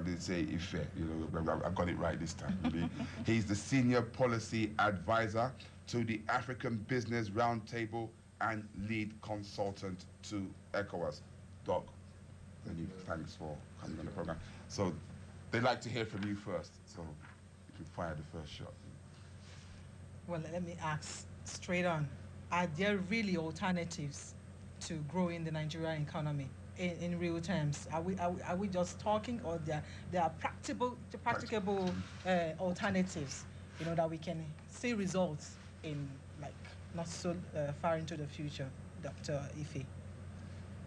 didn't say Ife. I got it right this time. He's the Senior Policy Advisor to the African Business Roundtable and lead consultant to ECOWAS. Doc, thanks for coming on the program. So they'd like to hear from you first, so you can fire the first shot. Well, let me ask straight on. Are there really alternatives to growing the Nigerian economy in real terms? Are we just talking, or there are practicable alternatives, that we can see results in, like, not so far into the future, Dr. Ife?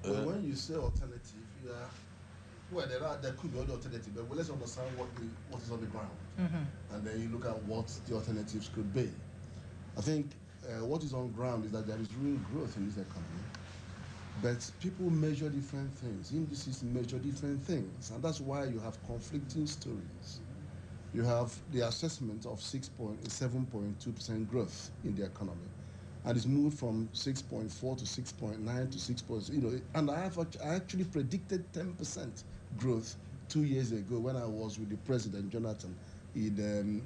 Well, when you say alternative, well, there could be other alternatives, but let's understand what is on the ground, and then you look at what the alternatives could be. I think what is on ground is that there is real growth in this economy, but people measure different things. Indices measure different things, and that's why you have conflicting stories. You have the assessment of 7.2% growth in the economy, and it's moved from 6.4 to 6.9 to 6.0. And I actually predicted 10% growth 2 years ago when I was with the President Jonathan in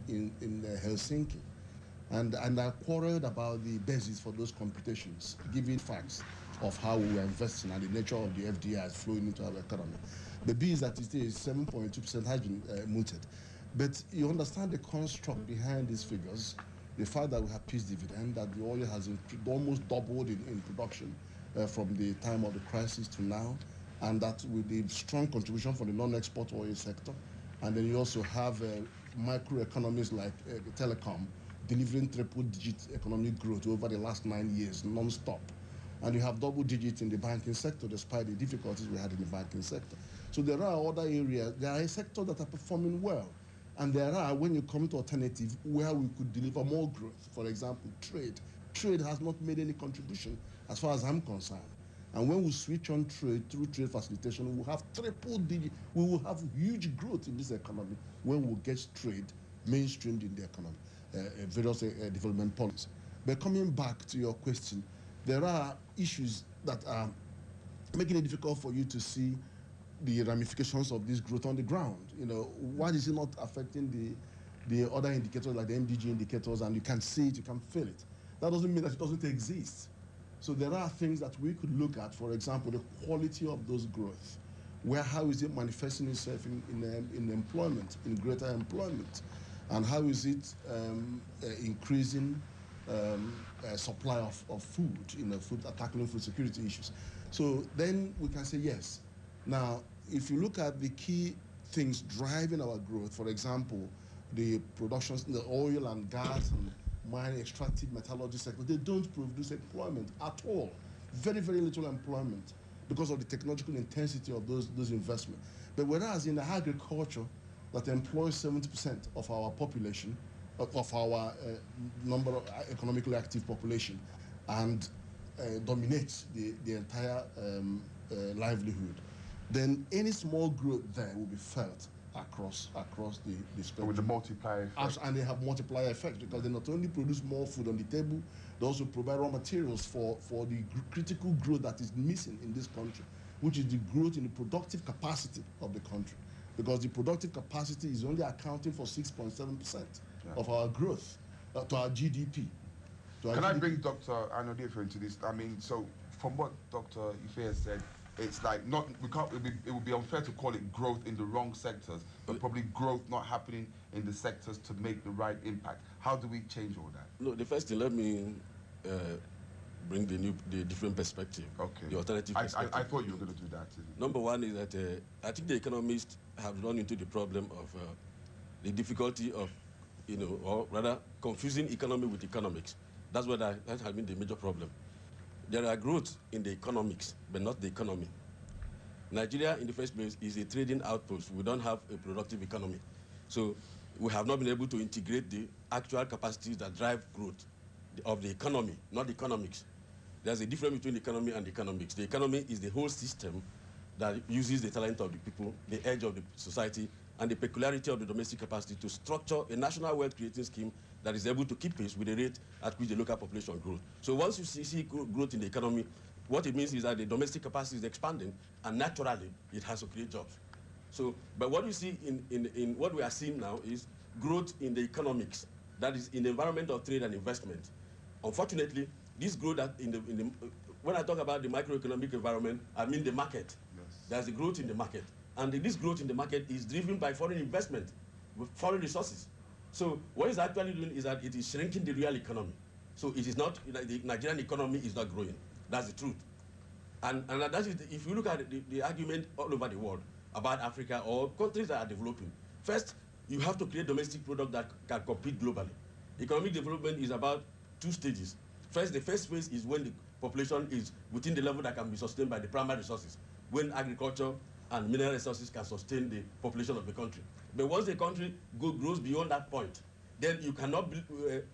Helsinki. And I quarreled about the basis for those computations, giving facts of how we were investing and the nature of the FDIs flowing into our economy. The B is that it is 7.2% has been mooted. But you understand the construct behind these figures, the fact that we have peace dividend, that the oil has almost doubled in production from the time of the crisis to now, and that with the strong contribution from the non-export oil sector. And then you also have microeconomies like telecom, delivering triple-digit economic growth over the last 9 years, non-stop. And you have double digits in the banking sector, despite the difficulties we had in the banking sector. So there are other areas, there are sectors that are performing well. And there are, when you come to alternative, where we could deliver more growth. For example, trade. Trade has not made any contribution, as far as I'm concerned. And when we switch on trade, through trade facilitation, we will have triple-digit, we will have huge growth in this economy when we get trade mainstreamed in the economy. Various development policies. But coming back to your question, there are issues that are making it difficult for you to see the ramifications of this growth on the ground. Why is it not affecting the other indicators like the MDG indicators, and you can see it, you can feel it? That doesn't mean that it doesn't exist. So there are things that we could look at, for example, the quality of those growth. How is it manifesting itself in employment, in greater employment? And how is it increasing supply of food, tackling food security issues? So then we can say yes. Now, if you look at the key things driving our growth, for example, the productions, the oil and gas and mining, extractive metallurgy sector, they don't produce employment at all. Very, very little employment because of the technological intensity of those investments. But whereas in agriculture, that employs 70% of our population, of our number of economically active population, and dominates the entire livelihood, then any small growth there will be felt across the spectrum. With the multiplier effect. And they have multiplier effect because they not only produce more food on the table, they also provide raw materials for the critical growth that is missing in this country, which is the growth in the productive capacity of the country. Because the productive capacity is only accounting for 6.7% of our growth, to our GDP. Can I bring Dr. Ife into this? I mean, so from what Dr. Ife has said, it's like it would be unfair to call it growth in the wrong sectors, but probably growth not happening in the sectors to make the right impact. How do we change all that? No, the first thing, let me bring the different perspective. Okay. The alternative perspective. I thought you were going to do that. Number one is that I think the economists have run into the problem of the difficulty of, or rather confusing economy with economics. That has been the major problem. There are growth in the economics, but not the economy. Nigeria, in the first place, is a trading outpost. We don't have a productive economy. So we have not been able to integrate the actual capacities that drive growth of the economy, not the economics. There's a difference between the economy and the economics. The economy is the whole system that uses the talent of the people, the edge of the society, and the peculiarity of the domestic capacity to structure a national wealth creating scheme that is able to keep pace with the rate at which the local population grows. So once you see growth in the economy, what it means is that the domestic capacity is expanding, and naturally, it has to create jobs. So, but what you see in what we are seeing now is growth in the economics, that is in the environment of trade and investment. Unfortunately, this growth that when I talk about the microeconomic environment, I mean the market. Yes. There's a growth in the market. And this growth in the market is driven by foreign investment, with foreign resources. So what it's actually doing is that it is shrinking the real economy. So it is not, the Nigerian economy is not growing. That's the truth. And that is, if you look at the argument all over the world about Africa or countries that are developing, first, you have to create domestic product that can compete globally. Economic development is about 2 stages. First, the first phase is when the population is within the level that can be sustained by the primary resources, when agriculture and mineral resources can sustain the population of the country. But once the country grows beyond that point, then you cannot be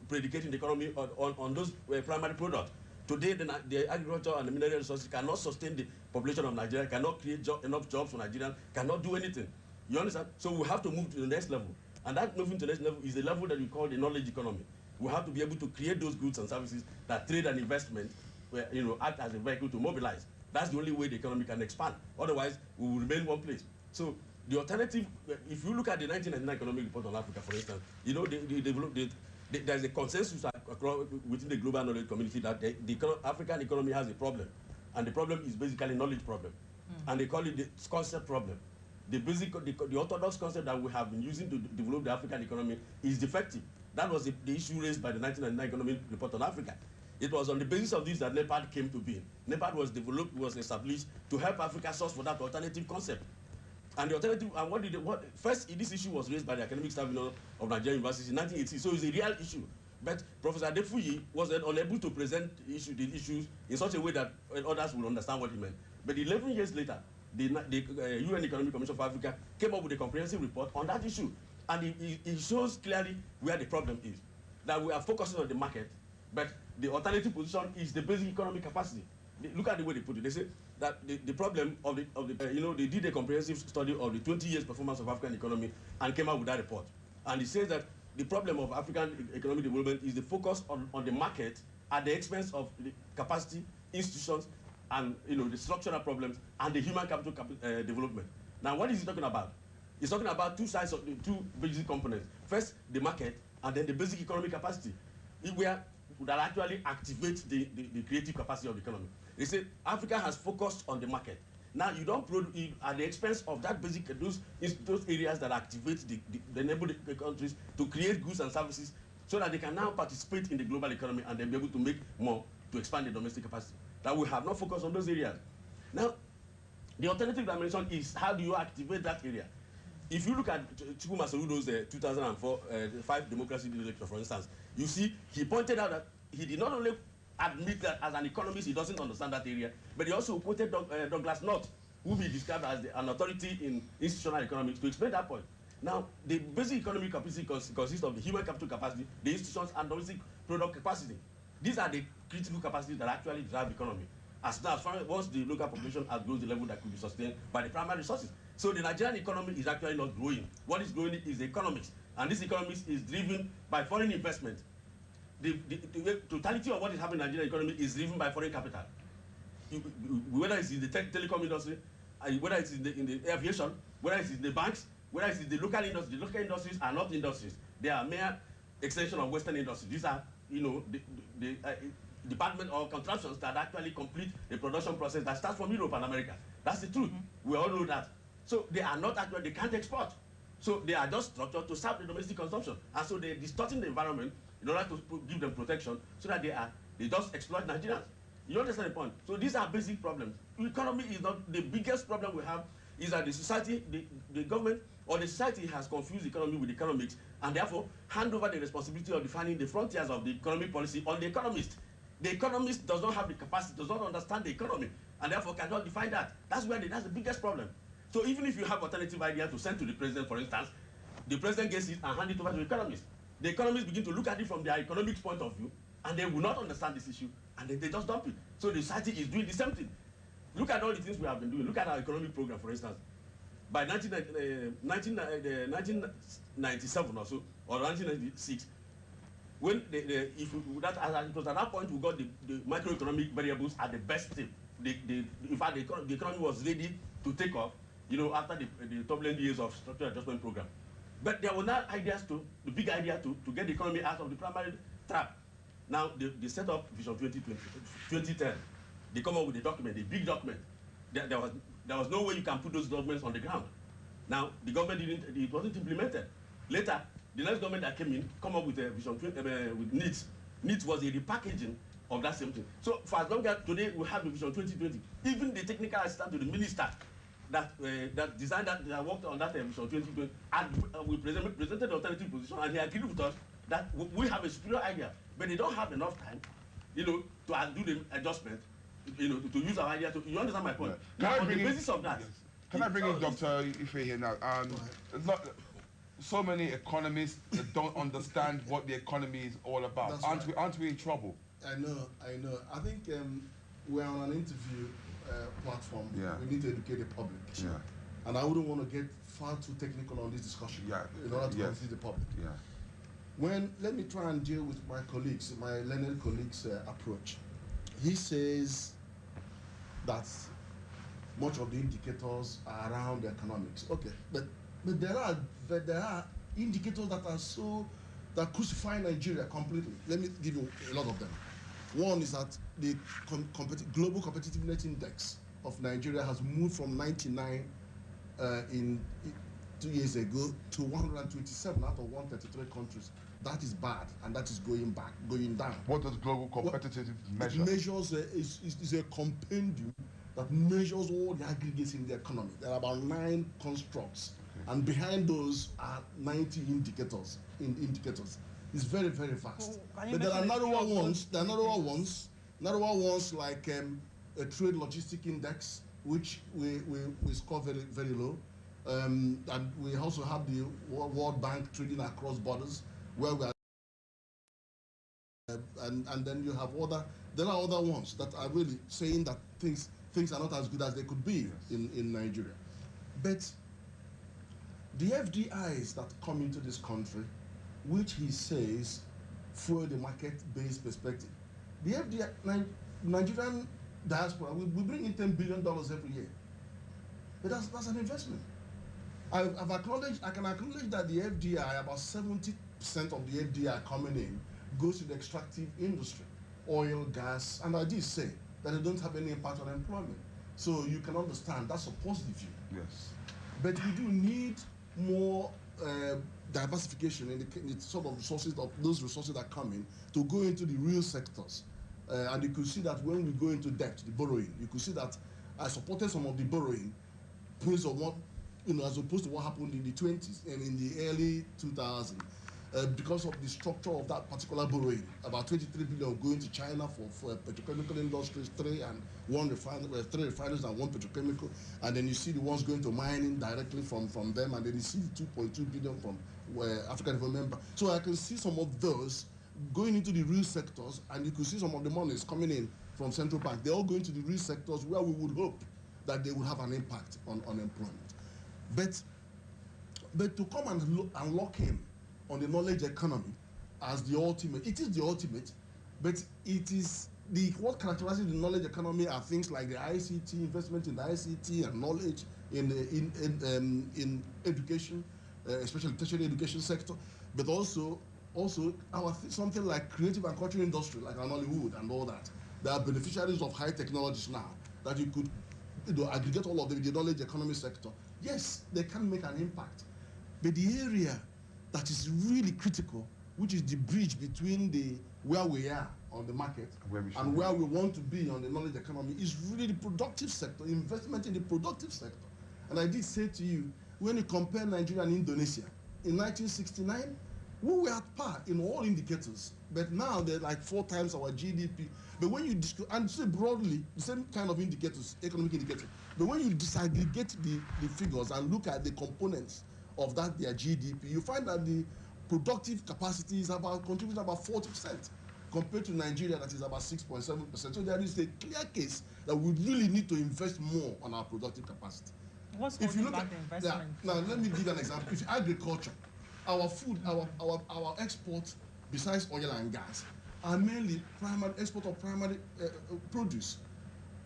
predicating the economy on those primary products. Today, the agriculture and the mineral resources cannot sustain the population of Nigeria, cannot create enough jobs for Nigerians, cannot do anything. You understand? So we have to move to the next level. And that moving to the next level is the level that we call the knowledge economy. We have to be able to create those goods and services that trade and investment act as a vehicle to mobilize. That's the only way the economy can expand. Otherwise, we will remain one place. So the alternative, if you look at the 1999 Economic Report on Africa, for instance, there's a consensus within the global knowledge community that the African economy has a problem. And the problem is basically knowledge problem. And they call it the concept problem. The orthodox concept that we have been using to develop the African economy is defective. That was the issue raised by the 1999 Economic Report on Africa. It was on the basis of this that NEPAD came to be. NEPAD was established to help Africa source for that alternative concept. And the alternative, and first this issue was raised by the Academic Staff Union of Nigerian University in 1980, so it's a real issue. But Professor Adefuyi was unable to present the issues in such a way that others will understand what he meant. But 11 years later, the UN Economic Commission for Africa came up with a comprehensive report on that issue. And it shows clearly where the problem is. That we are focusing on the market, but the alternative position is the basic economic capacity. Look at the way they put it. They say that the problem of they did a comprehensive study of the 20 years performance of African economy and came out with that report. And it says that the problem of African economic development is the focus on the market at the expense of the capacity, institutions, and the structural problems and the human capital development. Now, what is he talking about? He's talking about 2 sides of the 2 basic components. First, the market, and then the basic economic capacity, that actually activates the creative capacity of the economy. They say Africa has focused on the market. Now, you don't produce at the expense of that basic, those areas that activate enable the countries to create goods and services so that they can now participate in the global economy and then be able to make more to expand the domestic capacity. That we have not focused on those areas. Now, the alternative dimension is how do you activate that area? If you look at Chukwu Masarudo's 2004 5 democracy lecture, for instance, you see he pointed out that he did not only admit that as an economist he doesn't understand that area, but he also quoted Douglas North, who he described as an authority in institutional economics, to explain that point. Now, the basic economic capacity consists of the human capital capacity, the institutions, and domestic product capacity. These are the critical capacities that actually drive the economy. As far as once the local population has grown to the level that could be sustained by the primary resources. So the Nigerian economy is actually not growing. What is growing is the economics. And this economics is driven by foreign investment. The totality of what is happening in the Nigerian economy is driven by foreign capital. Whether it's in the telecom industry, whether it's in the aviation, whether it's in the banks, whether it's in the local industry. The local industries are not industries. They are mere extension of Western industry. These are, the department or contractions that actually complete a production process that starts from Europe and America. That's the truth. We all know that. So they are not actually, they can't export. So they are just structured to serve the domestic consumption. And so they're distorting the environment in order to give them protection so that they just exploit Nigerians. You understand the point? So these are basic problems. The economy is not, the biggest problem we have is that the society, the government or the society has confused the economy with economics and therefore hand over the responsibility of defining the frontiers of the economic policy on the economist. The economist does not have the capacity, does not understand the economy, and therefore cannot define that. That's the biggest problem. So even if you have alternative ideas to send to the president, for instance, the president gets it and hands it over to the economist. The economists begin to look at it from their economic point of view, and they will not understand this issue, and then they just dump it. So the society is doing the same thing. Look at all the things we have been doing. Look at our economic program, for instance. By 1997 or so, or 1996, when it was at that point we got the macroeconomic variables at the best state. In fact, the economy was ready to take off. after the turbulent years of structural adjustment program. But there were now ideas the big idea to get the economy out of the primary trap. Now, they set up Vision 2010. They come up with a document, a big document. There was no way you can put those documents on the ground. Now, the government it wasn't implemented. Later, the next government that came in come up with a Vision 20, with NEET. NEET was a repackaging of that same thing. So, for as long as today we have the Vision 2020, even the technical assistant to the minister that designed that worked on that Vision 2020, and we presented the alternative position, and he agreed with us that we have a superior idea, but they don't have enough time, to do the adjustment, to use our idea. You understand my point? Yeah. Now, on the basis of that. Yes. Can I bring in Dr. Ife here now? So many economists don't understand what the economy is all about. Aren't we in trouble? I know. I think we're on an interview platform. Yeah. We need to educate the public. Yeah. And I wouldn't want to get far too technical on this discussion. Yeah. In order to confuse the public. Yeah. Let me try and deal with my colleagues, my learned colleagues' approach. He says that much of the indicators are around economics. Okay, but there are indicators that crucify Nigeria completely. Let me give you a lot of them. One is that the global competitiveness index of Nigeria has moved from 99 in 2 years ago to 127 out of 133 countries. That is bad, and that is going down. What does global competitive measure? It measures is a compendium that measures all the aggregates in the economy. There are about 9 constructs, and behind those are 90 indicators. It's very, very vast. But there are narrower ones. There are narrower ones like a trade logistic index, which we score very, very low. And we also have the World Bank trading across borders, where we are. And then you have there are other ones that are really saying that things are not as good as they could be in Nigeria. But the FDIs that come into this country, which he says fuel the market-based perspective, the FDI, Nigerian diaspora, we bring in $10 billion every year. But that's an investment. I can acknowledge that the FDI, about 70% of the FDI coming in goes to the extractive industry, oil, gas, and I did say that they don't have any impact on employment. So you can understand that's a positive view. Yes. But we do need more diversification in the sort of those resources that come in to go into the real sectors. And you could see that when we go into debt, the borrowing, you could see that I supported some of the borrowing based on what, as opposed to what happened in the 20s and in the early 2000s. Because of the structure of that particular borrowing, about 23 billion going to China for petrochemical industries, 3 refineries and 1 petrochemical, and then you see the ones going to mining directly from them, and then you see the 2.2 billion from African Development Bank. So I can see some of those going into the real sectors, and you can see some of the monies coming in from central bank. They're all going to the real sectors where we would hope that they would have an impact on unemployment. But to come and lock in on the knowledge economy as the ultimate, it is the ultimate, but it is what characterizes the knowledge economy are things like the ICT, investment in the ICT and knowledge in education, especially tertiary education sector, but also something like creative and cultural industry, like Hollywood and all that. They are beneficiaries of high technologies now that you could aggregate all of them in the knowledge economy sector. Yes, they can make an impact, but the area that is really critical, which is the bridge between where we are on the market and where we want to be on the knowledge economy, is really the productive sector, investment in the productive sector. And I did say to you, when you compare Nigeria and Indonesia, in 1969, we were at par in all indicators, but now they're like 4 times our GDP. But when you and say broadly, the same kind of indicators, economic indicators, but when you disaggregate the figures and look at the components of that, their GDP, you find that the productive capacity is contributing about 40% compared to Nigeria, that is about 6.7%. So there is a clear case that we really need to invest more on our productive capacity. What's holding back the investment? Now let me give you an example. If agriculture, our food, our exports, besides oil and gas, are mainly export of primary produce.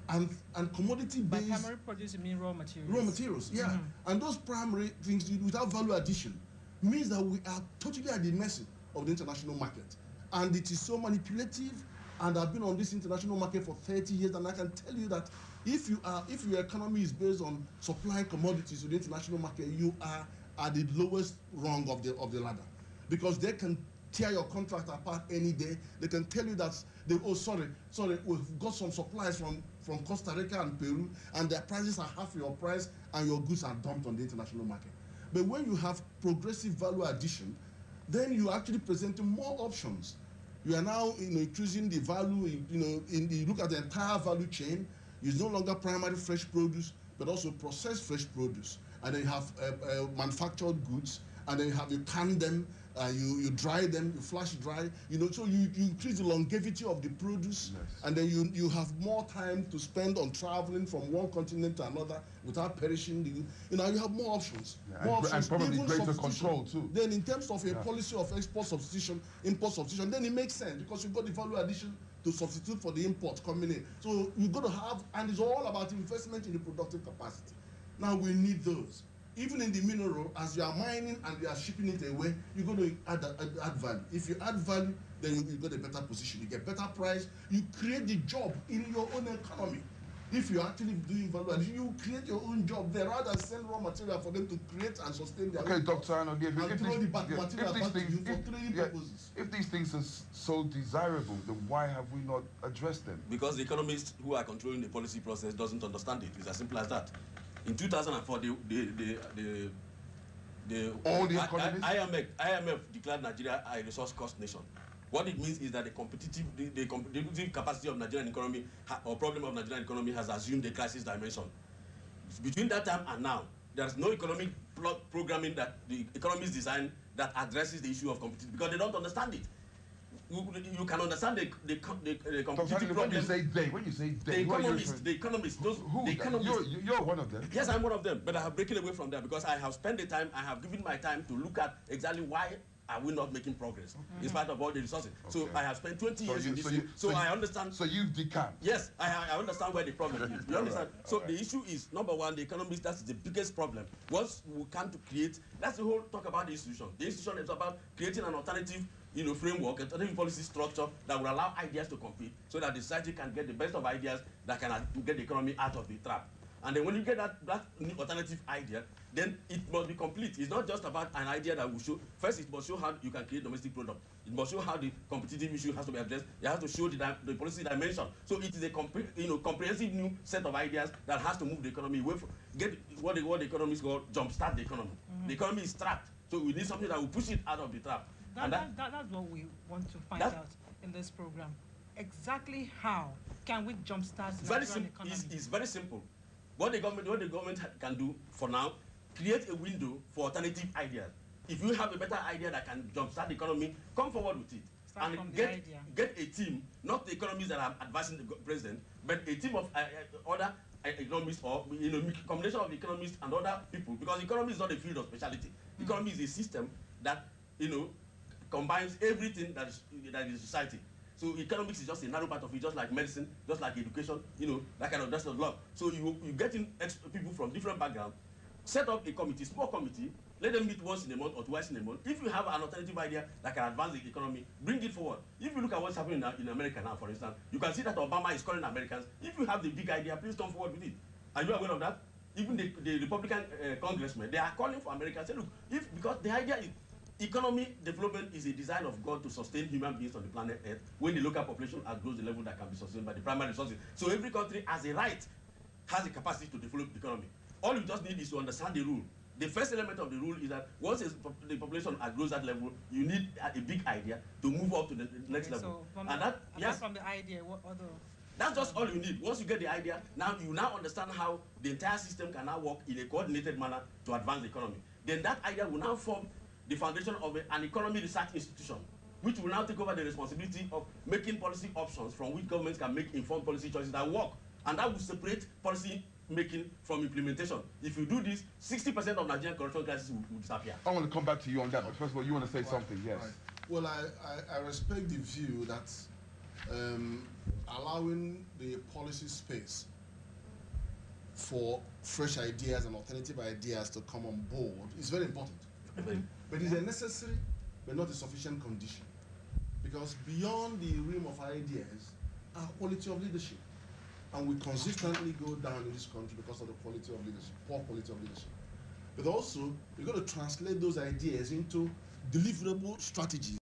and commodity-based. By primary produce, you mean raw materials? Raw materials, yeah. And those primary things without value addition means that we are totally at the mercy of the international market. And it is so manipulative, and I've been on this international market for 30 years, and I can tell you that if your economy is based on supplying commodities to the international market, you are at the lowest rung of the ladder, because they can tear your contract apart any day. They can tell you that sorry, we've got some supplies from Costa Rica and Peru, and their prices are half your price, and your goods are dumped on the international market. But when you have progressive value addition, then you are actually presenting more options. You are now increasing the value. You look at the entire value chain. It's no longer primary fresh produce, but also processed fresh produce. And then you have manufactured goods, and then you can them, you dry them, you flash dry, so you increase the longevity of the produce, and then you have more time to spend on traveling from one continent to another without perishing. You have more options. Yeah, more options, and probably even greater control too. Then in terms of a policy of export substitution, import substitution, then it makes sense, because you've got the value addition to substitute for the import coming in. So you've got to have, and it's all about investment in the productive capacity. Now we need those. Even in the mineral, as you are mining and you are shipping it away, you're going to add value. If you add value, then you got a better position. You get better price. You create the job in your own economy. If you're actually doing value addition, you create your own job there rather than send raw material for them to create and sustain their own. Dr. Ano, if these things are so desirable, then why have we not addressed them? Because the economists who are controlling the policy process doesn't understand it. It's as simple as that. In 2004, IMF declared Nigeria a resource cost nation. What it means is that the competitive capacity of Nigerian economy or problem of Nigerian economy has assumed a crisis dimension. Between that time and now, there's no economic programming that the economists design that addresses the issue of competition, because they don't understand it. You can understand the competitive problem. When you say they, the economists, you're one of them. Yes, I'm one of them, but I have broken away from them because I have spent the time, I have given my time to look at exactly why are we not making progress in spite of all the resources. Okay. So I have spent 20 years in this. I understand. So you've decamped. Yes, I understand where the problem is. You understand? Right. So the issue is, number one, the economists, that's the biggest problem. Once we come to create, that's the whole talk about the institution. The institution is about creating an alternative framework, alternative policy structure that will allow ideas to compete so that the society can get the best of ideas that can get the economy out of the trap. And then when you get that alternative idea, then it must be complete. It's not just about an idea that will show. First, it must show how you can create domestic product. It must show how the competitive issue has to be addressed. It has to show the policy dimension. So it is a comprehensive new set of ideas that has to move the economy away from, get what the economists call jumpstart the economy. The economy is trapped. So we need something that will push it out of the trap. That's what we want to find out in this program. Exactly how can we jumpstart the Nigerian economy? It's very simple. What the government can do for now, create a window for alternative ideas. If you have a better idea that can jumpstart the economy, come forward with it. And get a team, not the economists that are advising the president, but a team of other economists, or combination of economists and other people, because economy is not a field of specialty. Economy is a system that combines everything that is society. So economics is just a narrow part of it, just like medicine, just like education, that kind of that's the law. So you get in people from different backgrounds, set up a committee, small committee, let them meet once in a month or twice in a month. If you have an alternative idea that can advance the economy, bring it forward. If you look at what's happening in America now, for instance, you can see that Obama is calling Americans. If you have the big idea, please come forward with it. Are you aware of that? Even the Republican congressmen, they are calling for America. Say, look, because the idea is economy development is a design of God to sustain human beings on the planet Earth when the local population outgrows the level that can be sustained by the primary resources. So every country has a right, has the capacity to develop the economy. All you just need is to understand the rule. The first element of the rule is that once the population outgrows that level, you need a big idea to move up to the next level. So from the idea, what other? That's just all you need. Once you get the idea, now you understand how the entire system can now work in a coordinated manner to advance the economy. Then that idea will now form the foundation of an economy research institution, which will now take over the responsibility of making policy options from which governments can make informed policy choices that work. And that will separate policy making from implementation. If you do this, 60% of Nigerian corruption crisis will disappear. I want to come back to you on that, but first of all, you want to say something, yes? Right. Well, I respect the view that allowing the policy space for fresh ideas and alternative ideas to come on board is very important. But it's a necessary but not a sufficient condition. Because beyond the realm of ideas are quality of leadership. And we consistently go down in this country because of the quality of leadership, poor quality of leadership. But also, we've got to translate those ideas into deliverable strategies.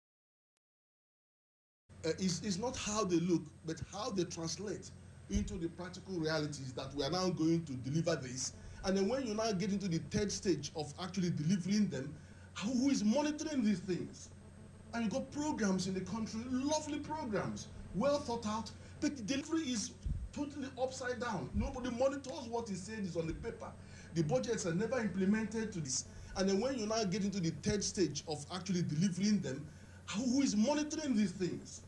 It's not how they look, but how they translate into the practical realities that we are now going to deliver this. And then when you now get into the third stage of actually delivering them, who is monitoring these things? And you got programs in the country, lovely programs, well thought out, but the delivery is totally upside down. Nobody monitors what is said is on the paper. The budgets are never implemented to this. And then when you now get into the third stage of actually delivering them, who is monitoring these things?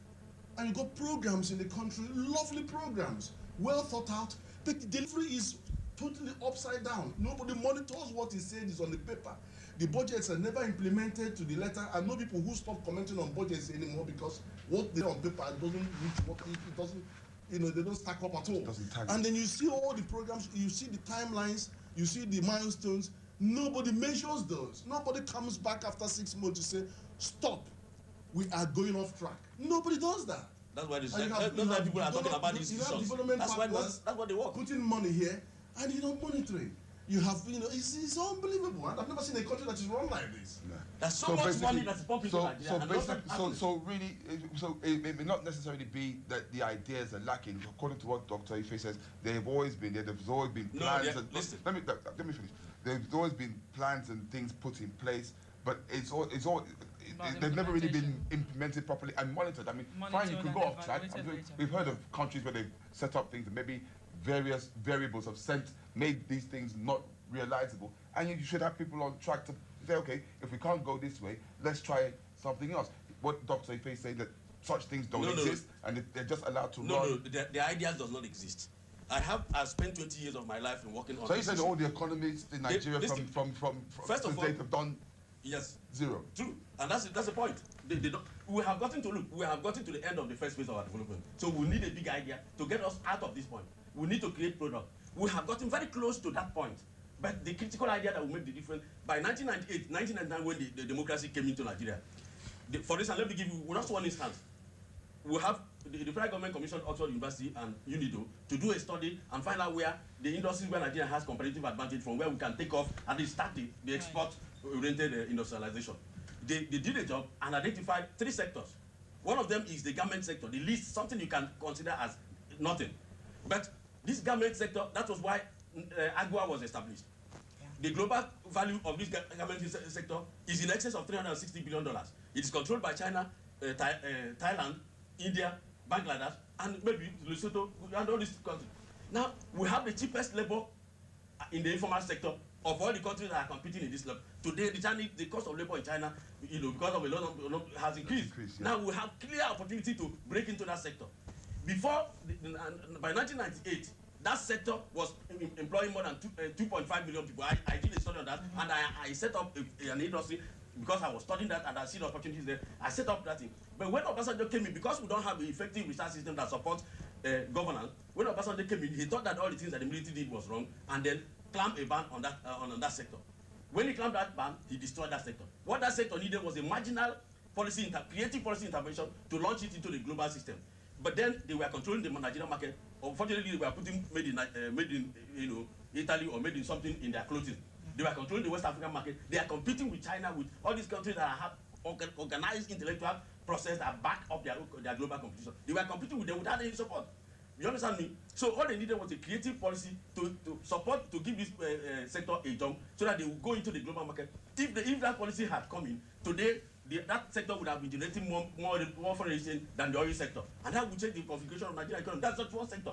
And you got programs in the country, lovely programs, well thought out, but the delivery is totally upside down. Nobody monitors what is said is on the paper. The budgets are never implemented to the letter, and no people who stop commenting on budgets anymore because what they on paper doesn't reach what it doesn't, they don't stack up at all. And then you see all the programs, you see the timelines, you see the milestones. Nobody measures those. Nobody comes back after 6 months to say, stop, we are going off track. Nobody does that. That's why that's why people are talking about these issues. That's what they want. Putting money here, and you don't monitor it. You have, it's unbelievable. I've never seen a country that is run like this. No. There's so much money that's pumping into Nigeria. So it may not necessarily be that the ideas are lacking. According to what Dr. Ife says, they've always been there. There's always been plans. Let me finish. There's always been plans and things put in place, but they've never really been implemented properly and monitored. I mean, fine, you could go off track. We've heard of countries where they've set up things and maybe various variables have made these things not realizable, and you should have people on track to say, okay, if we can't go this way, let's try something else. What Dr. Ife is saying, that such things don't exist, and they're just allowed to run. No, the ideas does not exist. I've spent 20 years of my life in working on. So you said all the economies in Nigeria from first of all, have done zero. True, and that's the point. We have gotten to the end of the first phase of our development. So we need a big idea to get us out of this point. We need to create product. We have gotten very close to that point. But the critical idea that will make the difference, by 1998, 1999, when the democracy came into Nigeria, for instance, let me give you just one instance. We have the federal government commissioned Oxford University and UNIDO to do a study and find out where the industries where Nigeria has competitive advantage from, where we can take off and start the export-oriented industrialization. They did a job and identified 3 sectors. One of them is the garment sector, the least, something you can consider as nothing. But this garment sector, that was why AGUA was established. Yeah. The global value of this garment sector is in excess of $360 billion. It is controlled by China, Thailand, India, Bangladesh, and maybe Lesotho, and all these countries. Now, we have the cheapest labor in the informal sector of all the countries that are competing in this level. Today, the cost of labor in China, because of a lot of has increased. Yeah. Now, we have clear opportunity to break into that sector. Before, by 1998, that sector was employing more than 2.5 million people. I did a study on that, and I set up an industry because I was studying that and I see the opportunities there. I set up that thing. But when Obasanjo came in, because we don't have an effective research system that supports governance, when Obasanjo came in, he thought that all the things that the military did was wrong, and then clamped a ban on that sector. When he clamped that ban, he destroyed that sector. What that sector needed was a marginal policy, creative policy intervention to launch it into the global system. But then they were controlling the Nigerian market. Unfortunately, they were putting made in Italy or made in something in their clothing. They were controlling the West African market. They are competing with China, with all these countries that have organized intellectual process that back up their global competition. They were competing with them without any support. You understand me? So all they needed was a creative policy to support, to give this sector a jump so that they would go into the global market. If that policy had come in, today, that sector would have been generating more foreign exchange than the oil sector. And that would change the configuration of Nigerian economy. That's not one sector.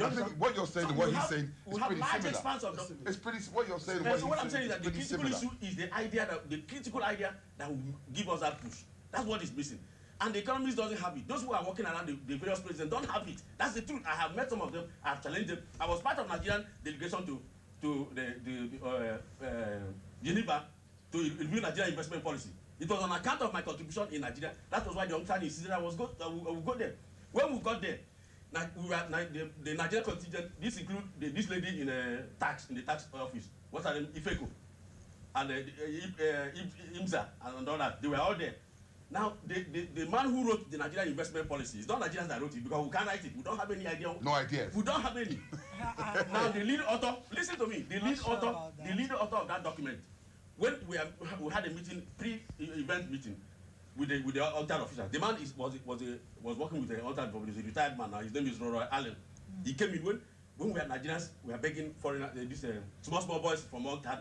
I think what you're saying and what he's saying is pretty similar. It's pretty, what you're saying and what he's saying. So what I'm saying is that the critical issue is the critical idea that will give us that push. That's what is missing. And the economist doesn't have it. Those who are working around the various places don't have it. That's the truth. I have met some of them. I have challenged them. I was part of Nigerian delegation to Geneva to review Nigerian investment policy. It was on account of my contribution in Nigeria. That was why the Ombudsman insisted I would go there. When we got there, The Nigerian contingent, this include this lady in the tax office. What's her name? Ifeko. And Imza and all that. They were all there. Now, the man who wrote the Nigerian investment policy, it's not Nigerians that wrote it because we can't write it. We don't have any idea. No idea. We don't have any. Now, the lead author, listen to me, the lead author of that document, when we had a meeting, pre-event meeting, with the altered officials. The man was working with the altered officials. He's a retired man now. His name is Roy Allen. He came in when we were Nigerians, we were begging foreign small boys from altered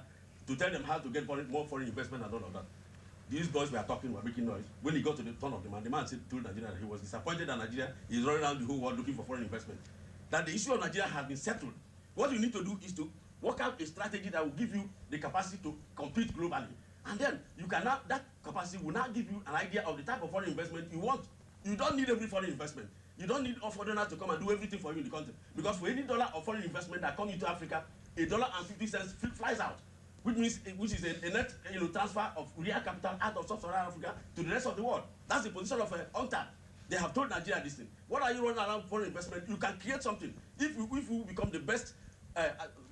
to tell them how to get more foreign investment and all of that. These boys were talking, were making noise. When he got to the turn of the man told Nigeria that he was disappointed that Nigeria is running around the whole world looking for foreign investment. That the issue of Nigeria has been settled. What you need to do is to work out a strategy that will give you the capacity to compete globally. And then you can now, that capacity will now give you an idea of the type of foreign investment you want. You don't need every foreign investment. You don't need foreigners to come and do everything for you in the country. Because for any dollar of foreign investment that comes into Africa, $1.50 flies out. Which is a net transfer of real capital out of sub-Saharan Africa to the rest of the world. That's the position of UNCTAD. They have told Nigeria this thing. What are you running around foreign investment? You can create something. If we become the best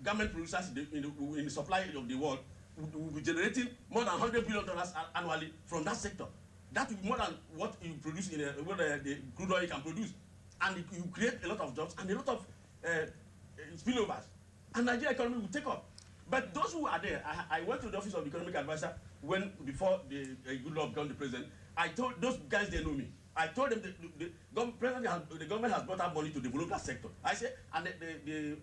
garment producers in the supply of the world, we'll be generating more than $100 billion annually from that sector. That will be more than what you produce in what the crude oil can produce. And you create a lot of jobs and a lot of spillovers. And Nigeria economy will take off. But those who are there, I went to the office of the economic advisor before the Goodluck became the president. I told those guys, they know me. I told them the government has brought out money to develop that sector. I said, and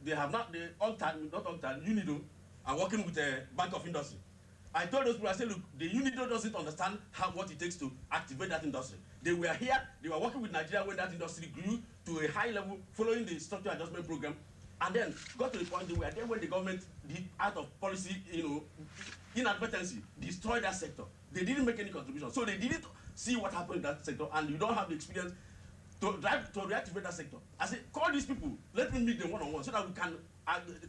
they have not, UNIDO are working with the Bank of Industry. I told those people, I said, look, the UNIDO doesn't understand what it takes to activate that industry. They were here, they were working with Nigeria when that industry grew to a high level following the structural adjustment program. And then got to the point they were there when the government did out of policy, inadvertently destroyed that sector. They didn't make any contribution. So they didn't see what happened in that sector, and you don't have the experience to reactivate that sector. I said, call these people, let me meet them one-on-one so that we can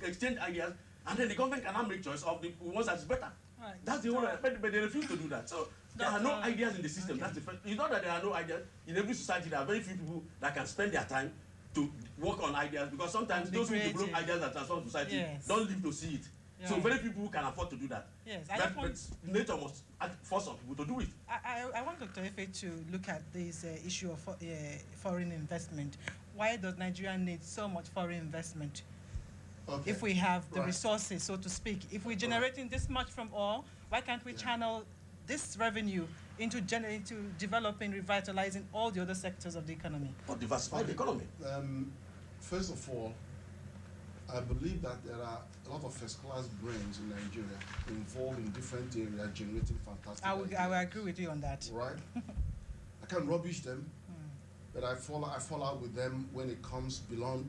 exchange ideas, and then the government can now make choice of the ones that's better. Right. That's the whole, but they refuse to do that. So there are no ideas in the system. Okay. That's the first. It's not that there are no ideas. In every society, there are very few people that can spend their time to work on ideas, because sometimes those who develop ideas that transform society don't live to see it. Yeah. So very few people can afford to do that. Yes, but nature must force some people to do it. I want Dr. Ife to look at this issue of foreign investment. Why does Nigeria need so much foreign investment? Okay. If we have the resources, so to speak, if we're generating this much from oil, why can't we channel this revenue into developing, revitalizing all the other sectors of the economy? Or diversify the economy. First of all, I believe that there are a lot of first-class brains in Nigeria involved in different areas generating fantastic ideas. I will agree with you on that. Right? I can't rubbish them, but I fall out with them when it comes beyond,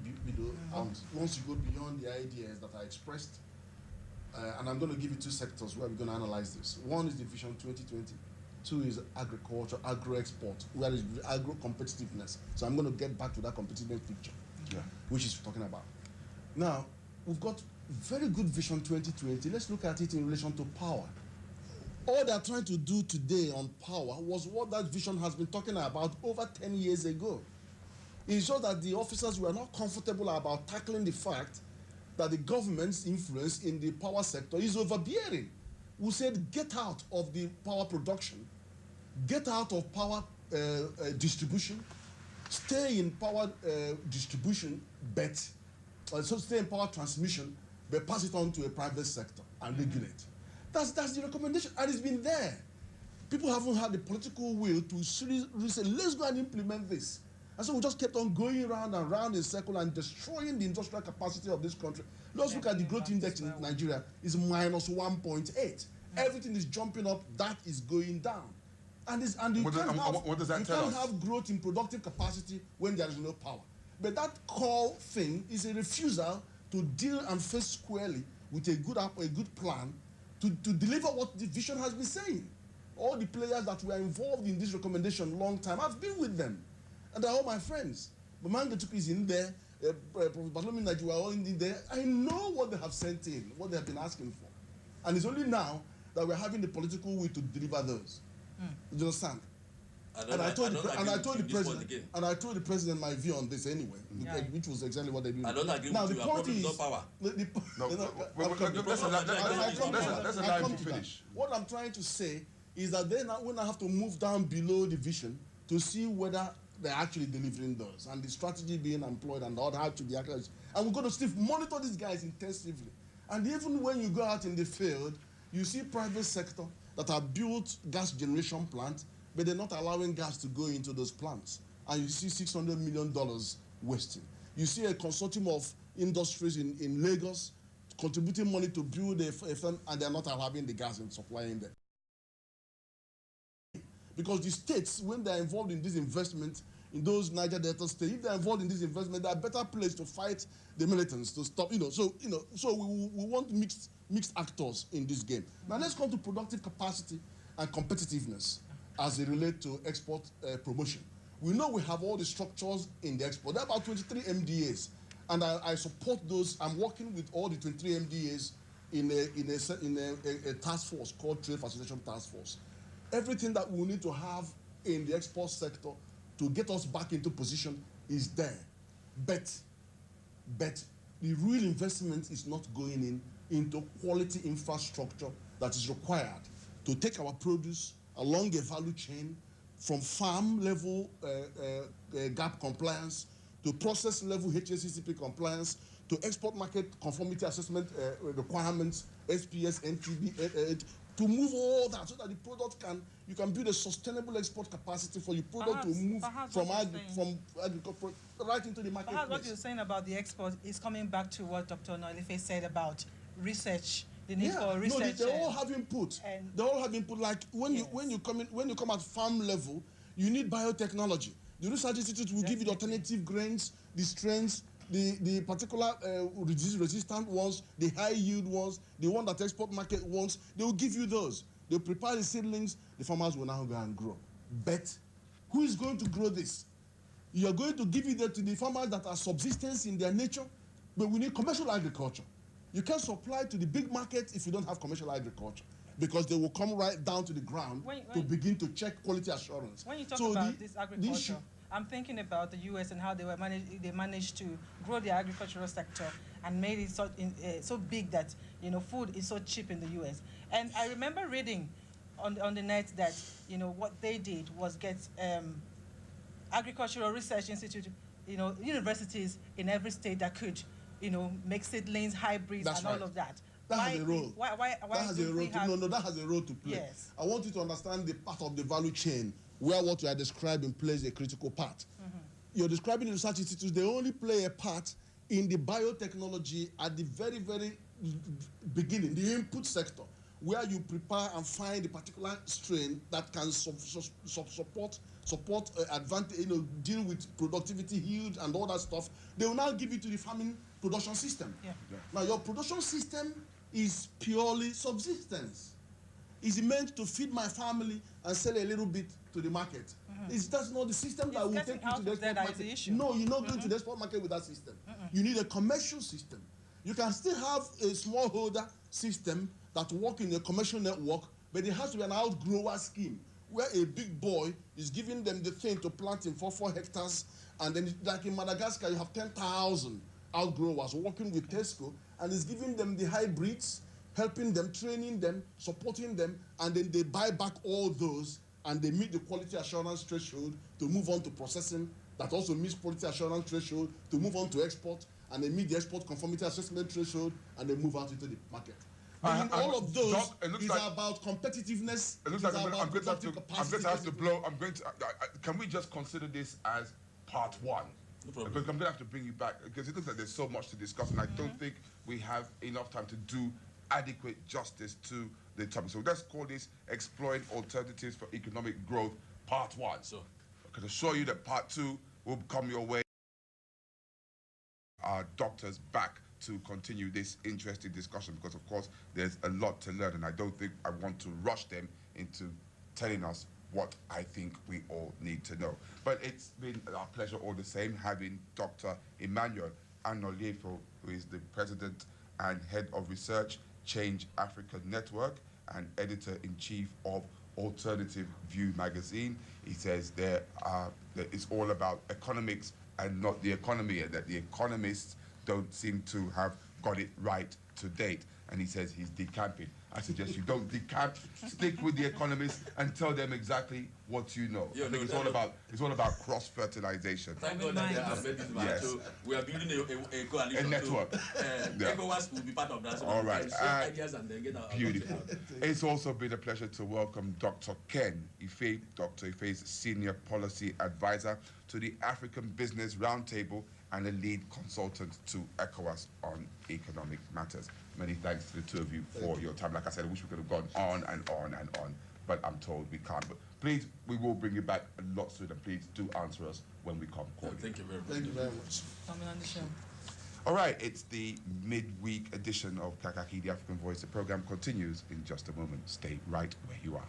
once you go beyond the ideas that are expressed. And I'm going to give you two sectors where we're going to analyze this. One is the Vision 2020. Two is agriculture, agro-export, where is agro-competitiveness. So I'm going to get back to that competitiveness picture, which is talking about. Now, we've got very good Vision 2020. Let's look at it in relation to power. All they're trying to do today on power was what that vision has been talking about over 10 years ago. It's just that the officers were not comfortable about tackling the fact that the government's influence in the power sector is overbearing. We said, get out of the power production, get out of power distribution, stay in power distribution, but so stay in power transmission, but pass it on to a private sector and regulate. That's the recommendation, and it's been there. People haven't had the political will to seriously say, let's go and implement this. And so we just kept on going round and round in a circle and destroying the industrial capacity of this country. Let's look at the growth index in Nigeria. It's minus 1.8. Everything is jumping up. That is going down. And you can't have growth in productive capacity when there is no power. But that core thing is a refusal to deal and face squarely with a good plan to deliver what the vision has been saying. All the players that were involved in this recommendation long time, I've been with them. And they're all my friends. Bamanga Tuku is in there, Prof Bartolome Naju are all in there. I know what they have sent in, what they have been asking for. And it's only now that we're having the political will to deliver those. You understand? And I told the president my view on this anyway, which was exactly what they do. I don't agree now, with you. The point is, power. Let's allow him to finish. What I'm trying to say is that they now have to move down below the vision to see whether they're actually delivering those, and the strategy being employed and how to be actually. And we're going to still monitor these guys intensively. And even when you go out in the field, you see private sector that have built gas generation plants, but they're not allowing gas to go into those plants. And you see $600 million wasting. You see a consortium of industries in Lagos contributing money to build a firm, and they're not allowing the gas and supplying them. Because the states, when they're involved in this investment, in those Niger Delta states, if they're involved in this investment, they're better placed to fight the militants, to stop, So we want mixed actors in this game. Now let's come to productive capacity and competitiveness as it relates to export promotion. We know we have all the structures in the export. There are about 23 MDAs, and I support those. I'm working with all the 23 MDAs in a task force called Trade Facilitation Task Force. Everything that we need to have in the export sector to get us back into position is there. But the real investment is not going into quality infrastructure that is required to take our produce along a value chain from farm level GAP compliance to process level HACCP compliance to export market conformity assessment requirements, SPS, NTB, to move all that so that the product you can build a sustainable export capacity for your product to move from agriculture right into the market. Perhaps what you're saying about the export is coming back to what Dr. Ife said about research, the need for research. No, they all have input. They all have input. Like when you come at farm level, you need biotechnology. The research institute will give you the alternative grains, the strains, the particular disease-resistant ones, the high-yield ones, the one that export market wants. They will give you those. They'll prepare the seedlings. The farmers will now go and grow. But who is going to grow this? You are going to give it to the farmers that are subsistence in their nature, but we need commercial agriculture. You can't supply to the big market if you don't have commercial agriculture, because they will come right down to the ground to begin to check quality assurance. When you talk about this agriculture, I'm thinking about the U.S. and how they managed to grow the agricultural sector and made it so big that food is so cheap in the U.S. And I remember reading on the net that what they did was get agricultural research institute, universities in every state that could make seedlings, hybrids, and all of that. That has a role. That has a role. That has a role to play. Yes. I want you to understand the part of the value chain where what you are describing plays a critical part. You're describing the research institutes, they only play a part in the biotechnology at the very, very beginning, the input sector, where you prepare and find a particular strain that can support advantage, deal with productivity, yield, and all that stuff. They will now give it to the farming production system. Now, your production system is purely subsistence. It's meant to feed my family and sell a little bit to the market. That's not the system that will take you to the export market. No, you're not going to the export market with that system. You need a commercial system. You can still have a smallholder system that works in a commercial network, but it has to be an outgrower scheme where a big boy is giving them the thing to plant in 4 hectares, and then like in Madagascar, you have 10,000 outgrowers working with Tesco, and is giving them the hybrids, helping them, training them, supporting them, and then they buy back all those, and they meet the quality assurance threshold to move on to processing, that also meets quality assurance threshold to move on to export, and they meet the export conformity assessment threshold, and they move out into the market. All of those is about competitiveness. It looks like I'm going to have to blow. Can we just consider this as part one? No problem. Because I'm going to have to bring you back, because it looks like there's so much to discuss, and I don't think we have enough time to do adequate justice to the topic. So let's call this Exploring Alternatives for Economic Growth, part one. So I can assure you that part two will come your way. Our doctors back to continue this interesting discussion, because of course there's a lot to learn, and I don't think I want to rush them into telling us what I think we all need to know. But it's been our pleasure all the same having Dr. Emmanuel Anoliefo, who is the President and Head of Research, Change Africa Network, and Editor-in-Chief of Alternative View magazine. He says that it's all about economics and not the economy, and that the economists don't seem to have got it right to date. And he says he's decamping. I suggest you don't decamp. Stick with the economists and tell them exactly what you know. I think it's all about cross-fertilization. Thank God that they have made this match. Yes. So we are building a coalition. A network. ECOWAS will be part of that. So all right. share ideas and then get our Beautiful. It's also been a pleasure to welcome Dr. Ken Ife. Dr. Ife is Senior Policy Advisor to the African Business Roundtable and a lead consultant to ECOWAS on economic matters. Many thanks to the two of you for your time. Like I said, I wish we could have gone on and on and on, but I'm told we can't. But please, we will bring you back a lot sooner. Please do answer us when we come call you. Thank you very much. Thank you very much. Coming on the show. All right, it's the midweek edition of Kakaki, the African Voice. The program continues in just a moment. Stay right where you are.